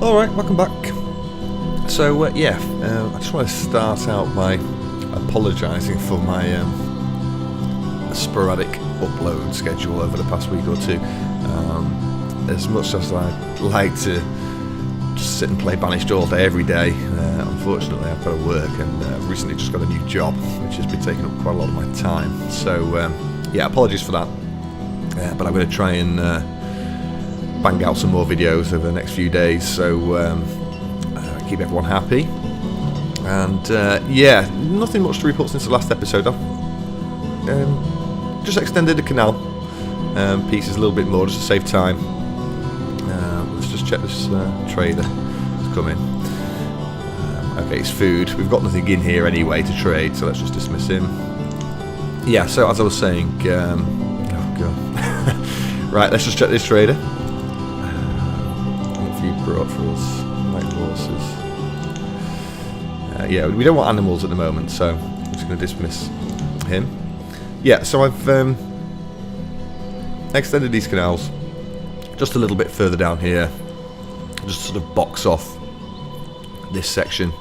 Alright, welcome back. So, I just want to start out by apologising for my sporadic upload schedule over the past week or two. As much as I'd like to just sit and play Banished all day, every day, unfortunately I've got to work, and I've recently just got a new job, which has been taking up quite a lot of my time. So, apologies for that. But I'm going to try and bang out some more videos over the next few days, so keep everyone happy. And nothing much to report since the last episode. I've just extended the Canal pieces a little bit more just to save time. Let's just check this trader has come in. Okay, it's food. We've got nothing in here anyway to trade, so let's just dismiss him. Yeah, so as I was saying, oh god. Right, let's just check this trader. What have you brought for us? White horses. We don't want animals at the moment, so I'm just going to dismiss him. Yeah, so I've extended these canals just a little bit further down here, just sort of box off this section,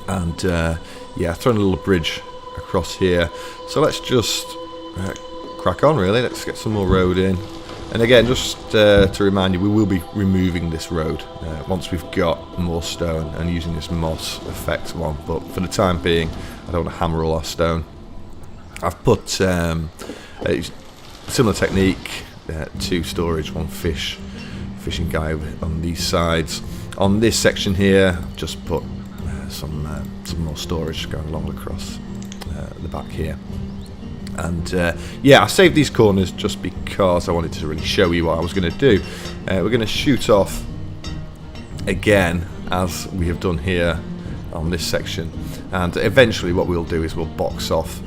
and thrown a little bridge across here. So let's just crack on, really. Let's get some more road in. And again, just to remind you, we will be removing this road once we've got more stone and using this moss effect one. But for the time being, I don't want to hammer all our stone. I've put a similar technique, 2 storage, 1 fishing guy on these sides. On this section here, I've just put some more storage going along across the back here. And I saved these corners just because I wanted to really show you what I was going to do. We're going to shoot off again, as we have done here on this section, and eventually what we'll do is we'll box off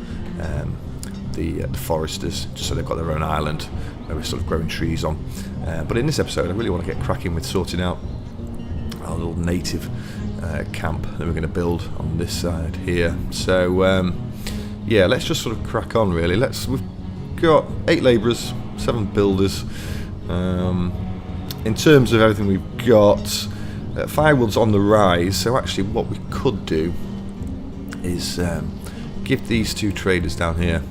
the foresters, just so they've got their own island where we're sort of growing trees on. But in this episode I really want to get cracking with sorting out our little native camp that we're going to build on this side here. So let's just sort of crack on, really. We've got 8 labourers, 7 builders. In terms of everything we've got, firewood's on the rise, so actually what we could do is give these 2 traders down here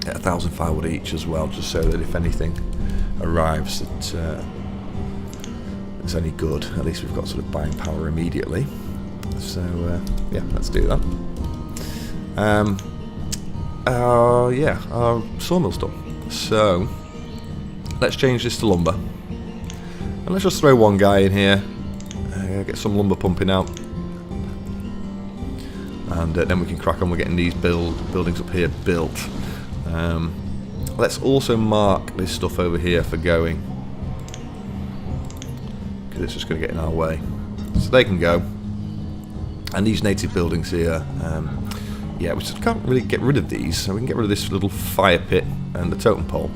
1,000 firewood each as well, just so that if anything arrives that is any good, at least we've got sort of buying power immediately. So let's do that. Our sawmill's done. So let's change this to lumber, and let's just throw 1 guy in here, get some lumber pumping out, and then we can crack on with getting these buildings up here built. Let's also mark this stuff over here for going, because it's just going to get in our way, so they can go. And these native buildings here, we just can't really get rid of these, so we can get rid of this little fire pit and the totem pole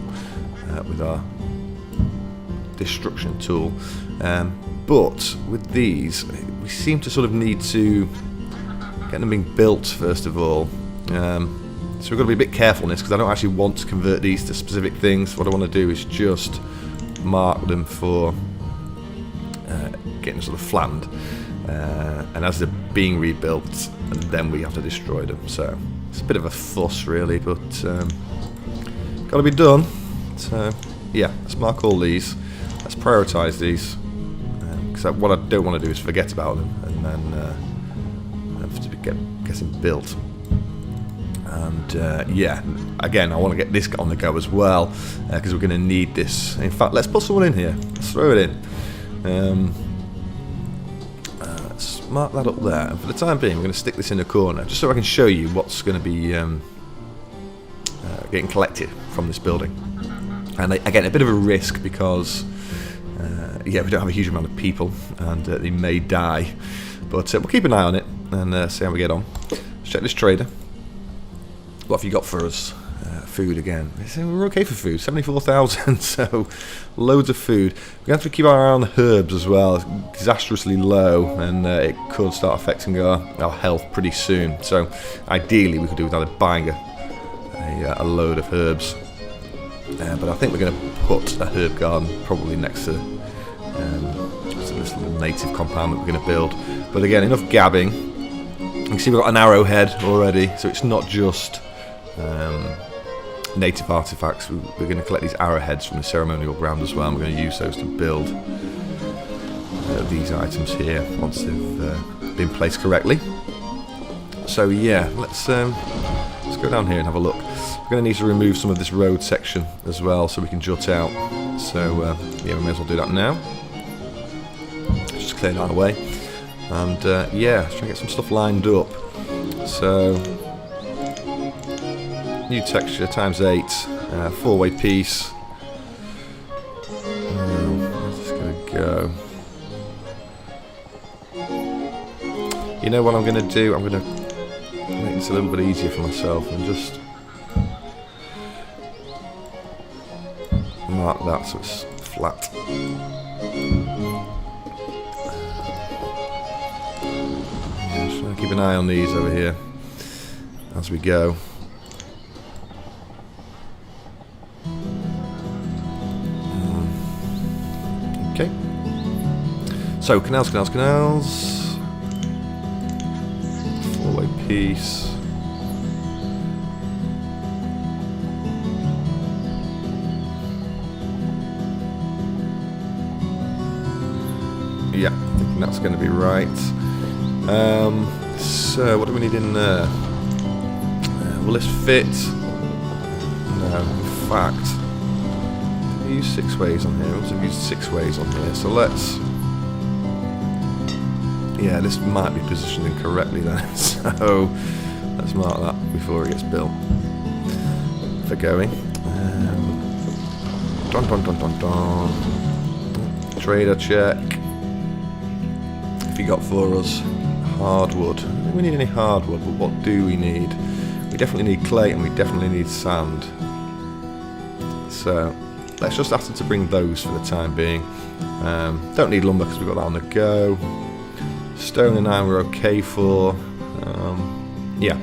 with our destruction tool. But with these, we seem to sort of need to get them being built first of all. So we've got to be a bit careful in this, because I don't actually want to convert these to specific things. What I want to do is just mark them for getting sort of flattened. And as they're being rebuilt, and then we have to destroy them. So it's a bit of a fuss, really, but got to be done. So let's mark all these. Let's prioritise these, because what I don't want to do is forget about them and then have to get them built. And again, I want to get this on the go as well, because we're going to need this. In fact, let's put someone in here. Let's throw it in. Let's mark that up there. And for the time being, we're going to stick this in the corner, just so I can show you what's going to be getting collected from this building. And again, a bit of a risk, because we don't have a huge amount of people, and they may die. But we'll keep an eye on it and see how we get on. Let's check this trader. What have you got for us? Food again. We're okay for food, 74,000, so loads of food. We're going to have to keep our eye on the herbs as well. It's disastrously low, and it could start affecting our health pretty soon. So ideally we could do without buying a load of herbs. But I think we're going to put a herb garden probably next to native compound that we're going to build. But again, enough gabbing. You can see we've got an arrowhead already, so it's not just native artifacts. We're going to collect these arrowheads from the ceremonial ground as well, and we're going to use those to build these items here once they've been placed correctly. So yeah, let's go down here and have a look. We're going to need to remove some of this road section as well so we can jut out. So yeah, we may as well do that now. Just clear that away. And yeah, let's try and get some stuff lined up. So, new texture times 8, 4-way piece. Where's this going to go? You know what I'm going to do? I'm going to make this a little bit easier for myself and just mark that so it's flat. Just trying to keep an eye on these over here as we go. Okay. So canals. 4-way piece. Yeah, I think that's going to be right. So what do we need in there? Will this fit? No, in fact, we use 6 ways on here. We've used 6 ways on here, so let's. Yeah, this might be positioned incorrectly then. So let's mark that before it gets built. For going. Trader check. If you got for us hardwood. I don't think we need any hardwood, but what do we need? We definitely need clay and we definitely need sand. So let's just ask them to bring those for the time being. Don't need lumber because we've got that on the go. Stone and iron we're okay for. Yeah,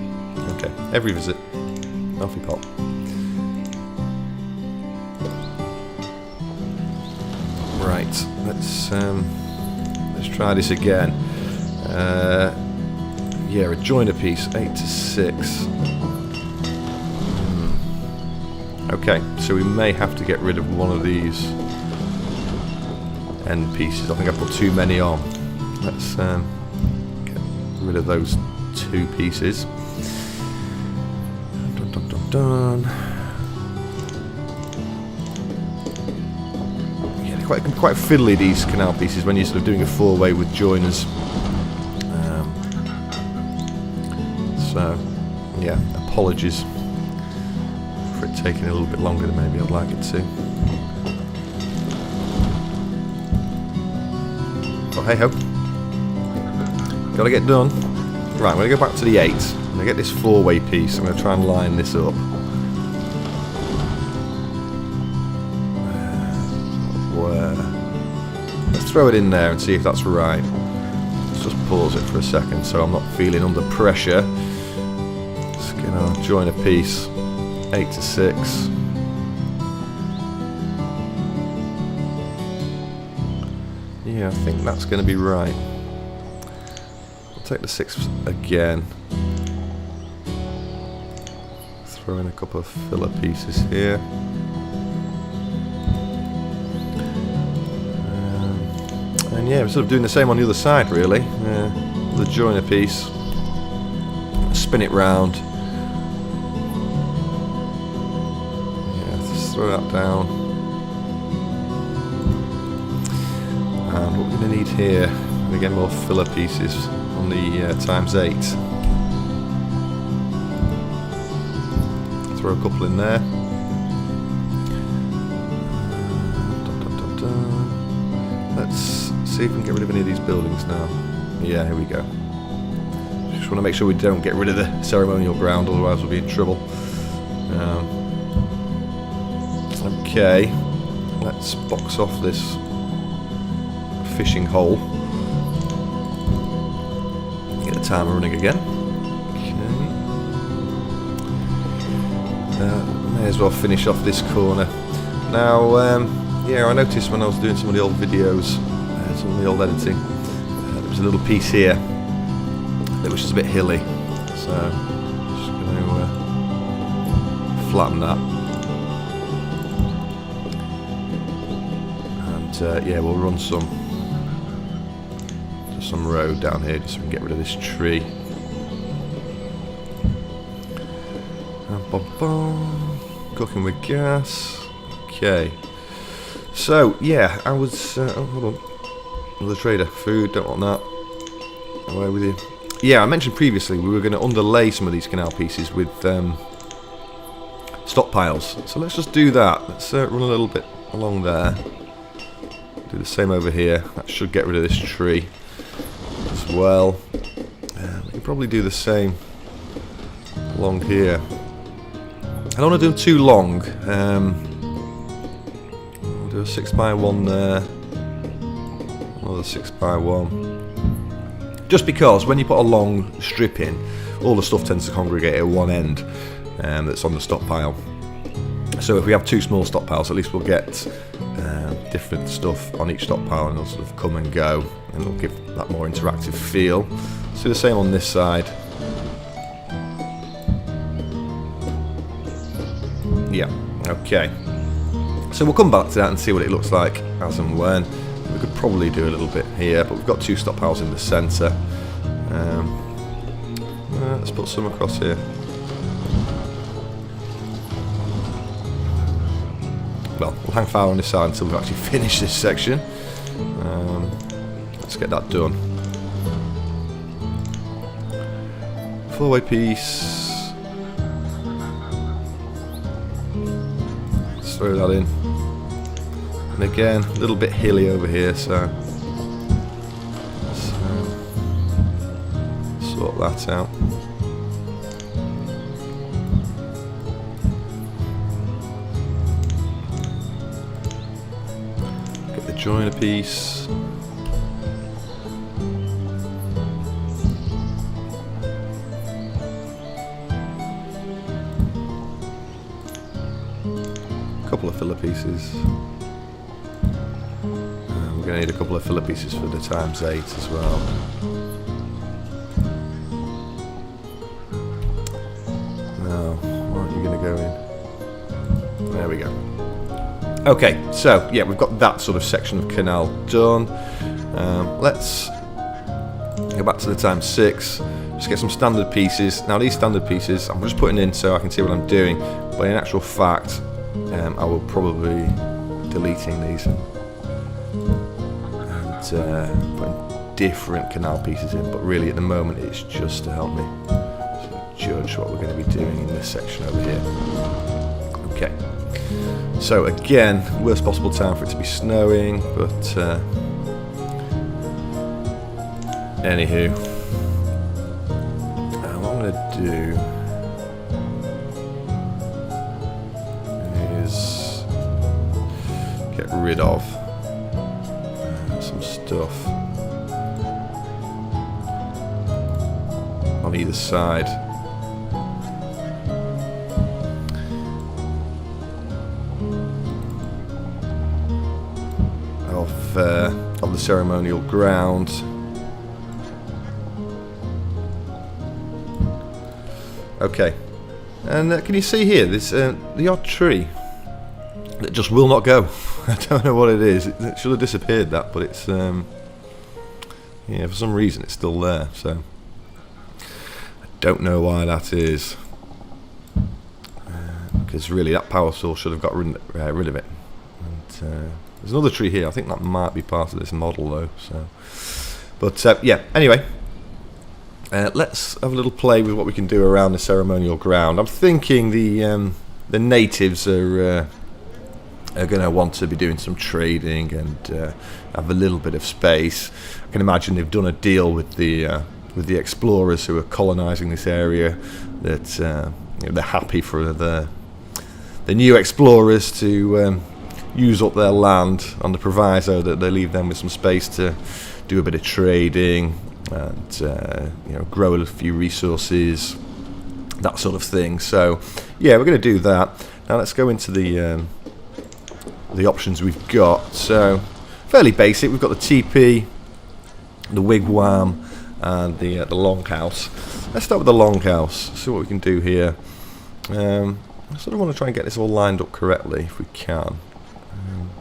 okay. Every visit. Off we pop. Right, let's try this again. Yeah, a joiner piece, 8 to 6. Okay, so we may have to get rid of one of these end pieces. I think I put too many on. Let's get rid of those 2 pieces. Yeah, they're quite fiddly, these canal pieces, when you're sort of doing a 4-way with joiners. So, yeah, apologies for it taking a little bit longer than maybe I'd like it to. But hey ho. Gotta get done. Right, I'm going to go back to the 8. I'm going to get this 4-way piece. I'm going to try and line this up. Let's throw it in there and see if that's right. Let's just pause it for a second so I'm not feeling under pressure. Just going to join a piece. 8 to 6. Yeah, I think that's going to be right. I'll take the 6 again. Throw in a couple of filler pieces here. And yeah, we're sort of doing the same on the other side really. The joiner piece. Spin it round. Throw that down. And what we're going to need here, again, more filler pieces on the times 8. Throw a couple in there. Let's see if we can get rid of any of these buildings now. Yeah, here we go. Just want to make sure we don't get rid of the ceremonial ground, otherwise we'll be in trouble. Okay, let's box off this fishing hole. Get the timer running again. Okay. May as well finish off this corner. Now, yeah, I noticed when I was doing some of the old videos, some of the old editing. There was a little piece here that was just a bit hilly, so I'm just going to flatten that. And yeah, we'll run some road down here just so we can get rid of this tree. Cooking with gas. Okay. So yeah, I was. Oh, hold on. Another trader. Food. Don't want that. Away with you. Yeah, I mentioned previously we were going to underlay some of these canal pieces with stockpiles. So let's just do that. Let's run a little bit along there. Do the same over here. That should get rid of this tree as well. We can probably do the same along here. I don't want to do them too long. We'll do a 6x1 there. Another 6x1. Just because when you put a long strip in, all the stuff tends to congregate at one end that's on the stockpile. So if we have two small stockpiles, at least we'll get different stuff on each stockpile and it'll sort of come and go, and it'll give that more interactive feel. Let's do the same on this side. Yeah, okay. So we'll come back to that and see what it looks like as and when. We could probably do a little bit here, but we've got two stockpiles in the centre. Let's put some across here. Well, we'll hang fire on this side until we've actually finished this section. Let's get that done. 4-way piece. Let's throw that in. And again, a little bit hilly over here, so let's sort that out. Get the joiner piece. A couple of filler pieces. We're going to need a couple of filler pieces for the ×8 as well. Now, where aren't you going to go in? There we go. Okay, so yeah, we've got that sort of section of canal done. Let's go back to the ×6. Just get some standard pieces. Now these standard pieces, I'm just putting in so I can see what I'm doing. But in actual fact, I will probably be deleting these and putting different canal pieces in, but really at the moment it's just to help me sort of judge what we're going to be doing in this section over here. Okay, so again, worst possible time for it to be snowing, but anywho, what I'm going to do is get rid of some stuff on either side. Of the ceremonial ground. Okay, and can you see here? There's the odd tree that just will not go. I don't know what it is. It should have disappeared, that, but it's yeah, for some reason it's still there. So I don't know why that is, because really that power source should have got rid of it. And there's another tree here. I think that might be part of this model though. So, but yeah. Anyway, let's have a little play with what we can do around the ceremonial ground. I'm thinking the natives are going to want to be doing some trading and have a little bit of space. I can imagine they've done a deal with the explorers who are colonising this area, that you know, they're happy for the new explorers to use up their land on the proviso that they leave them with some space to do a bit of trading and you know, grow a few resources, that sort of thing. So yeah, we're going to do that. Now let's go into the options we've got. So fairly basic. We've got the teepee, the wigwam, and the longhouse. Let's start with the longhouse. See what we can do here. I sort of want to try and get this all lined up correctly if we can.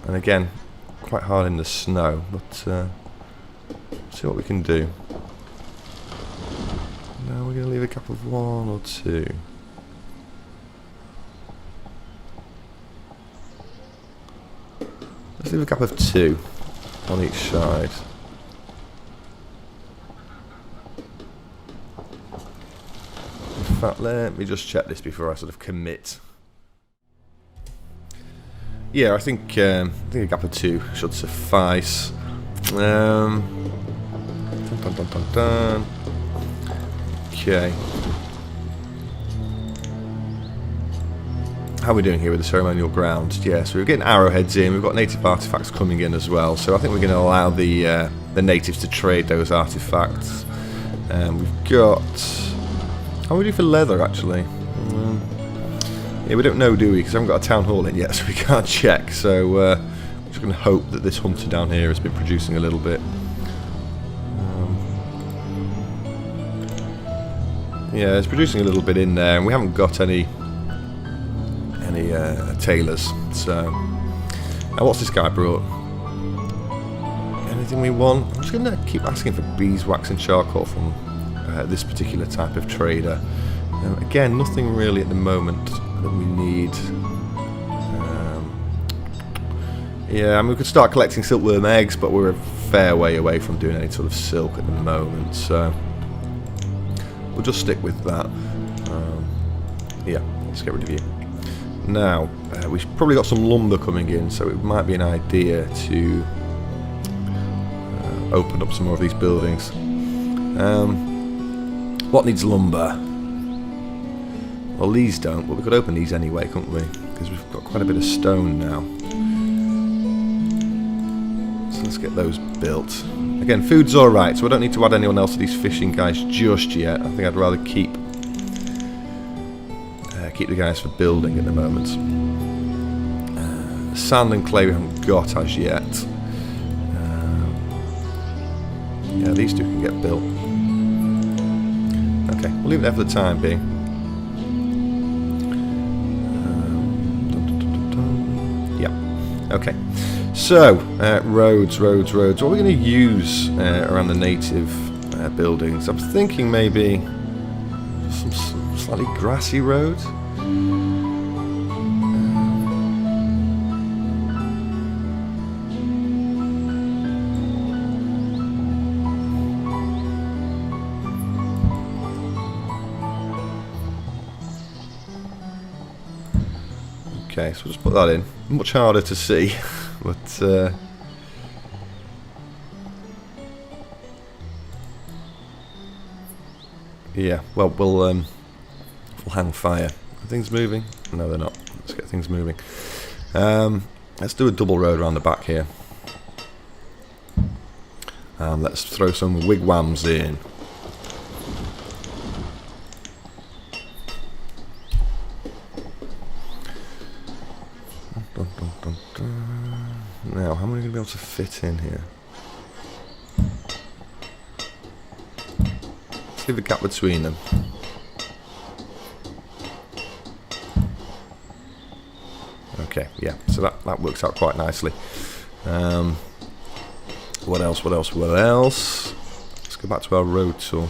And again, quite hard in the snow, but see what we can do. Now we're going to leave a gap of 1 or 2. Let's leave a gap of 2 on each side. In fact, let me just check this before I sort of commit. Yeah, I think a gap of 2 should suffice. Dun, dun, dun, dun, dun. Okay. How are we doing here with the ceremonial ground? Yeah, so we're getting arrowheads in. We've got native artifacts coming in as well. So I think we're going to allow the natives to trade those artifacts. We've got. How do we do for leather, actually? Yeah, we don't know, do we? Because I haven't got a town hall in yet, so we can't check. So we're just going to hope that this hunter down here has been producing a little bit. Yeah, it's producing a little bit in there, and we haven't got any tailors. So now, what's this guy brought? Anything we want? I'm just going to keep asking for beeswax and charcoal from this particular type of trader. Again, nothing really at the moment that we need. Yeah, I mean, we could start collecting silkworm eggs, but we're a fair way away from doing any sort of silk at the moment, so we'll just stick with that. Yeah, let's get rid of you. Now, we've probably got some lumber coming in, so it might be an idea to open up some more of these buildings. What needs lumber? Well, these don't, but we could open these anyway, couldn't we? Because we've got quite a bit of stone now. So let's get those built. Again, food's alright, so I don't need to add anyone else to these fishing guys just yet. I think I'd rather keep the guys for building at the moment. Sand and clay we haven't got as yet. Yeah, these two can get built. Okay, we'll leave it there for the time being. Yeah, okay. So, roads. What are we going to use around the native buildings? I'm thinking maybe some slightly grassy roads. Okay, so we'll just put that in. Much harder to see, but yeah. Well, we'll hang fire. Are things moving? No, they're not. Let's get things moving. Let's do a double road around the back here. Let's throw some wigwams in. Now, how many are going to be able to fit in here? Let's leave a gap between them. Okay, yeah, so that works out quite nicely. What else? Let's go back to our road tool.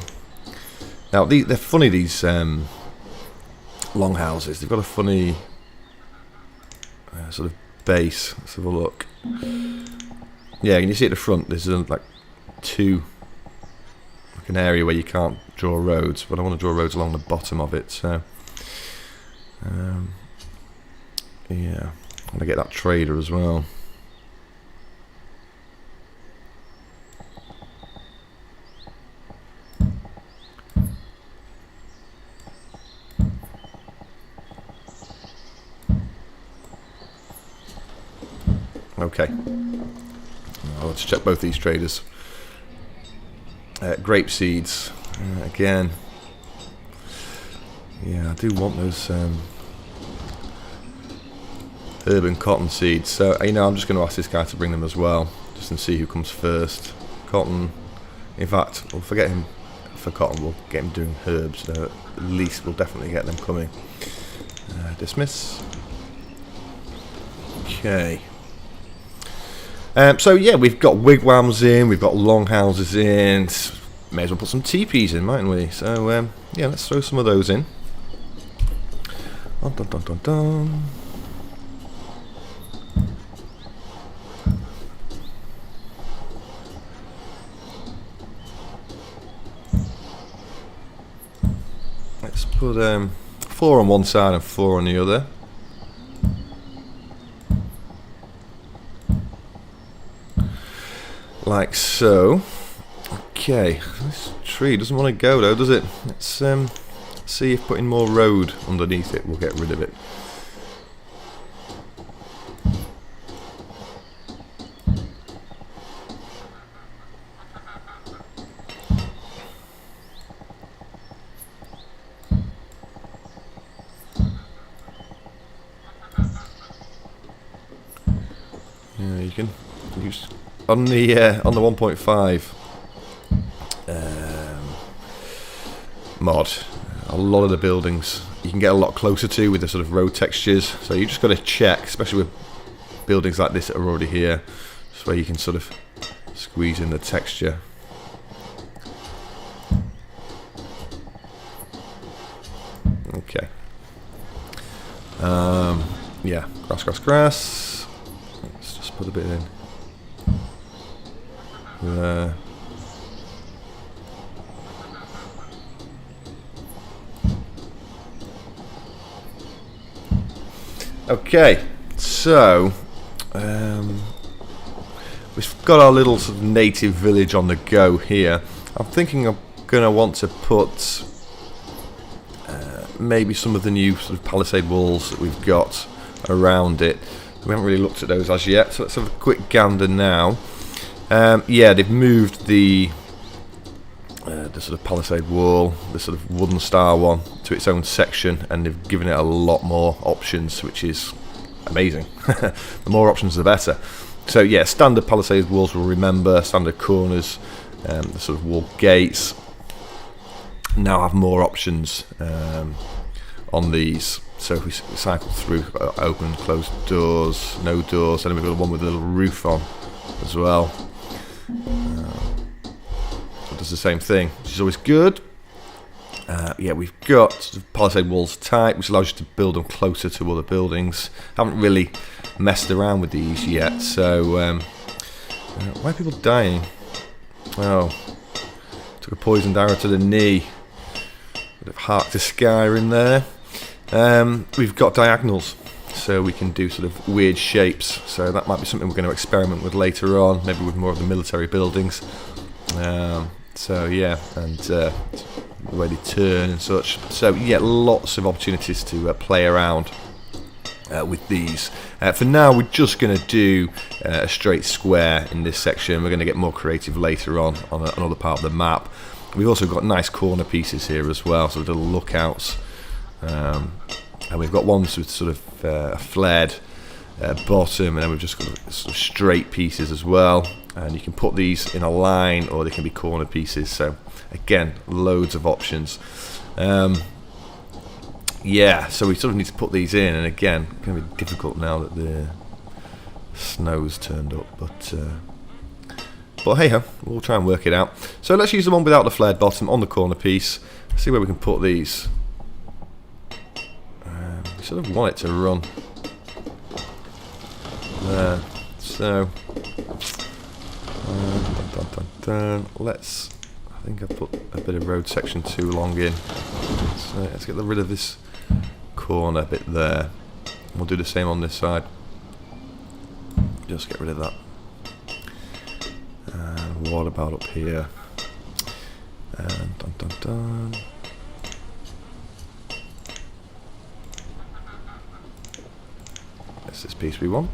Now, they're funny, these long houses. They've got a funny sort of base. Let's have a look. Yeah, can you see at the front there's like an area where you can't draw roads, but I want to draw roads along the bottom of it, so yeah, I want to get that trader as well. Okay, well, let's check both these traders. Grape seeds, again. Yeah, I do want those herb and cotton seeds. So I'm just going to ask this guy to bring them as well. just to see who comes first. Cotton. In fact, we'll forget him for cotton. We'll get him doing herbs. So at least we'll definitely get them coming. Dismiss. Okay. So yeah, we've got wigwams in, we've got longhouses in. May as well put some teepees in, mightn't we? So yeah, let's throw some of those in. Dun, dun, dun, dun, dun. Let's put 4 on one side and 4 on the other. Like so. Okay, this tree doesn't want to go though, does it? Let's see if putting more road underneath it will get rid of it. Yeah, you can use on the 1.5 mod. A lot of the buildings you can get a lot closer to with the sort of road textures. So you just got to check, especially with buildings like this that are already here, just where you can sort of squeeze in the texture. Okay. Yeah, grass, grass, grass. Let's just put a bit in. There. Okay, so we've got our little sort of native village on the go here. I'm thinking I'm going to want to put maybe some of the new sort of palisade walls that we've got around it. We haven't really looked at those as yet, so let's have a quick gander now. Yeah, they've moved the sort of palisade wall, the sort of wooden star one, to its own section, and they've given it a lot more options, which is amazing. The more options the better. So yeah, standard palisade walls will remember, standard corners, the sort of wall gates now have more options on these. So if we cycle through, open, closed doors, no doors, and then we've got one with a little roof on as well. It does the same thing, which is always good. Yeah, we've got sort of palisade walls type, which allows you to build them closer to other buildings. Haven't really messed around with these yet, so why are people dying? Oh, took a poisoned arrow to the knee. Bit of heart to sky in there. We've got diagonals, so we can do sort of weird shapes. So that might be something we're going to experiment with later on, maybe with more of the military buildings. So yeah, and the way they turn and such. So yeah, lots of opportunities to play around with these. For now, we're just going to do a straight square in this section. We're going to get more creative later on another part of the map. We've also got nice corner pieces here as well, so little lookouts. And we've got ones with sort of a flared bottom, and then we've just got sort of straight pieces as well. And you can put these in a line, or they can be corner pieces. So again, loads of options. Yeah, so we sort of need to put these in, and again, it's going to be difficult now that the snow's turned up. But hey ho, we'll try and work it out. So let's use the one without the flared bottom on the corner piece. See where we can put these. We sort of want it to run there. So let's. I think I've put a bit of road section too long in. So let's get rid of this corner bit there. We'll do the same on this side. Just get rid of that. And what about up here? And dun dun dun. That's this piece we want.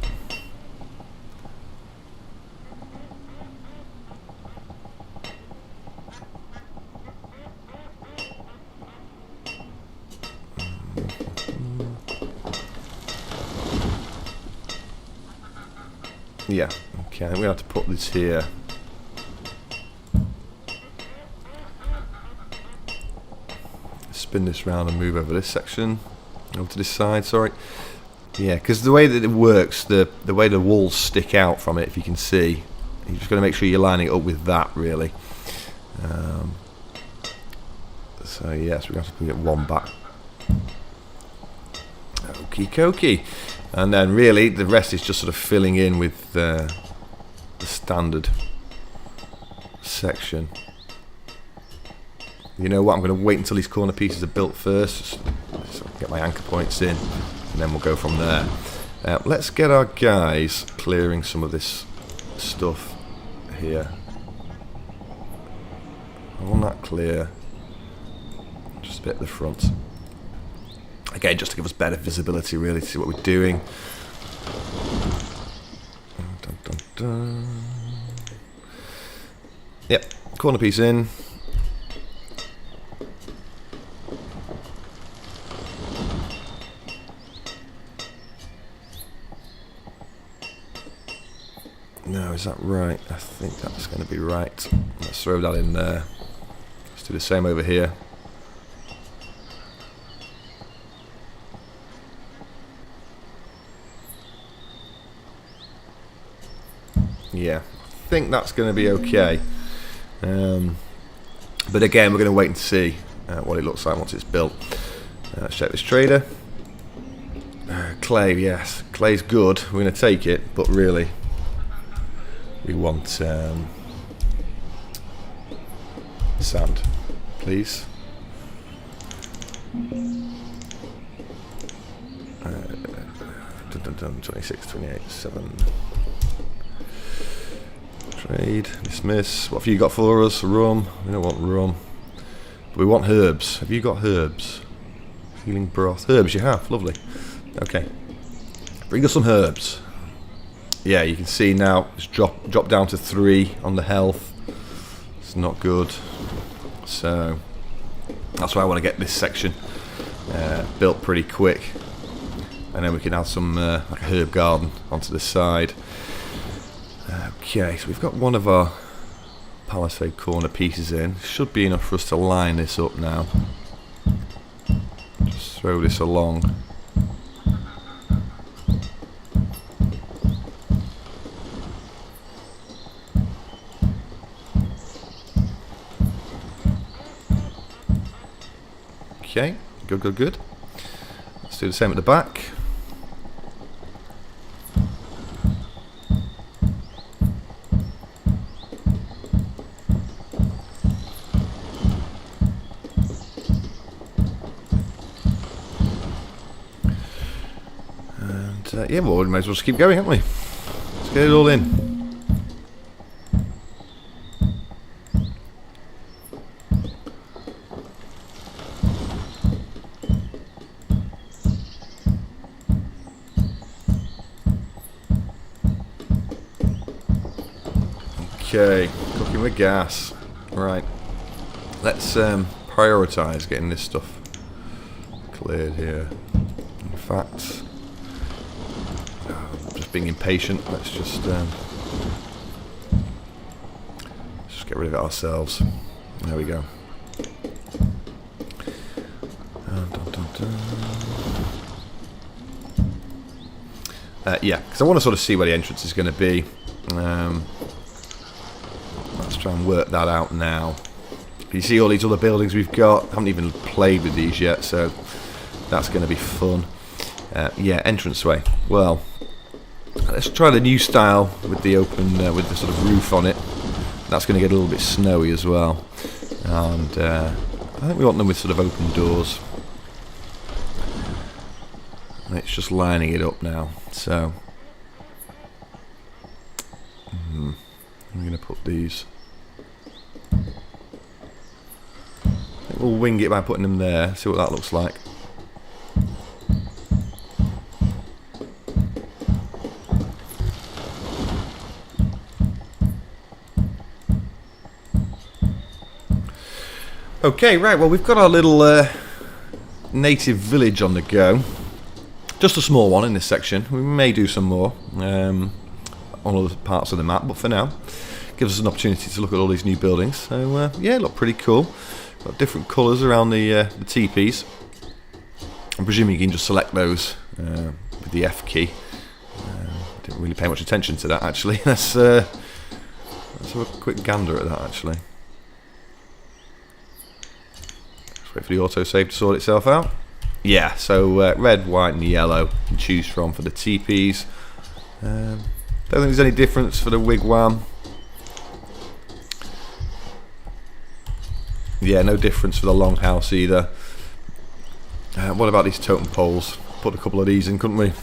Yeah, Okay, I'm going to have to put this here. Spin this round and move over this section. Over to this side, sorry. Yeah, because the way that it works, the way the walls stick out from it, if you can see, you've just got to make sure you're lining it up with that, really. So yes, we have to get one back. Okie dokie. And then really, the rest is just sort of filling in with the standard section. You know what, I'm going to wait until these corner pieces are built first, so I can get my anchor points in, and then we'll go from there. Let's get our guys clearing some of this stuff here. I want that clear, just a bit at the front. Again, just to give us better visibility, really, to see what we're doing. Dun, dun, dun. Yep, corner piece in. No, is that right? I think that's going to be right. Let's throw that in there. Let's do the same over here. Yeah, I think that's going to be okay. But again, we're going to wait and see what it looks like once it's built. Let's check this trader. Clay, yes. Clay's good. We're going to take it, but really, we want sand, please. 26, 28, 7. Trade, dismiss. What have you got for us? Rum. We don't want rum. But we want herbs. Have you got herbs? Healing broth. Herbs you have. Lovely. Okay. Bring us some herbs. Yeah, you can see now it's dropped down to 3 on the health. It's not good. So that's why I want to get this section built pretty quick. And then we can add some like a herb garden onto the side. Okay, so we've got one of our palisade corner pieces in. Should be enough for us to line this up now. Just throw this along. Okay, good, good, good. Let's do the same at the back. Yeah, well, we might as well just keep going, haven't we? Let's get it all in. Okay, cooking with gas. Right. Let's prioritise getting this stuff cleared here. In fact, being impatient, let's just get rid of it ourselves. There we go. Yeah, because I want to sort of see where the entrance is going to be. Let's try and work that out now. You see all these other buildings we've got. I haven't even played with these yet, so that's going to be fun. Yeah, entranceway. Well, let's try the new style with the open, with the sort of roof on it. That's going to get a little bit snowy as well. And I think we want them with sort of open doors. And it's just lining it up now. So I'm going to put these. I think we'll wing it by putting them there. See what that looks like. Okay, right, well, we've got our little native village on the go. Just a small one in this section. We may do some more. on other parts of the map, but for now, gives us an opportunity to look at all these new buildings. So yeah, look pretty cool. Got different colours around the teepees. I'm presuming you can just select those with the F key. Didn't really pay much attention to that actually. Let's have a quick gander at that actually. Let's wait for the autosave to sort itself out. Yeah, so red, white and yellow you can choose from for the teepees. Don't think there's any difference for the wigwam. Yeah, no difference for the longhouse either. What about these totem poles? Put a couple of these in, couldn't we?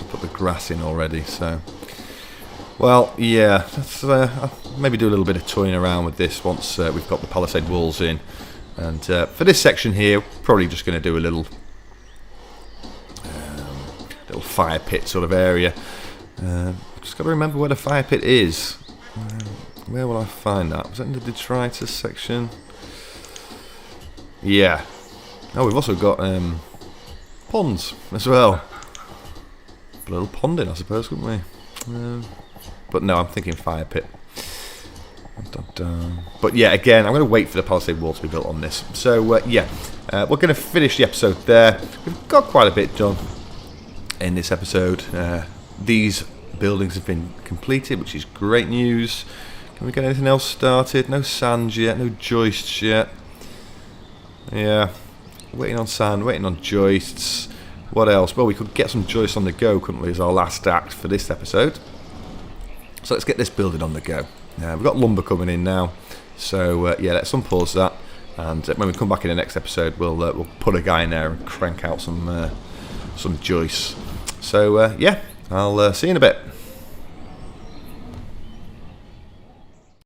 Put the grass in already, so... Well, yeah, let's maybe do a little bit of toying around with this once we've got the palisade walls in. And for this section here, probably just going to do a little fire pit sort of area. Just got to remember where the fire pit is. Where will I find that? Was that in the detritus section? Yeah. Oh, we've also got ponds as well. Put a little pond in, I suppose, couldn't we? But no, I'm thinking fire pit. But yeah, again, I'm going to wait for the palisade wall to be built on this. So yeah, we're going to finish the episode there. We've got quite a bit done in this episode. These buildings have been completed, which is great news. Can we get anything else started? No sand yet, no joists yet. Yeah, waiting on sand, waiting on joists. What else? Well, we could get some joists on the go, couldn't we, as our last act for this episode. So let's get this building on the go. We've got lumber coming in now, so yeah, let's unpause that, and when we come back in the next episode, we'll put a guy in there and crank out some joists. So yeah, I'll see you in a bit.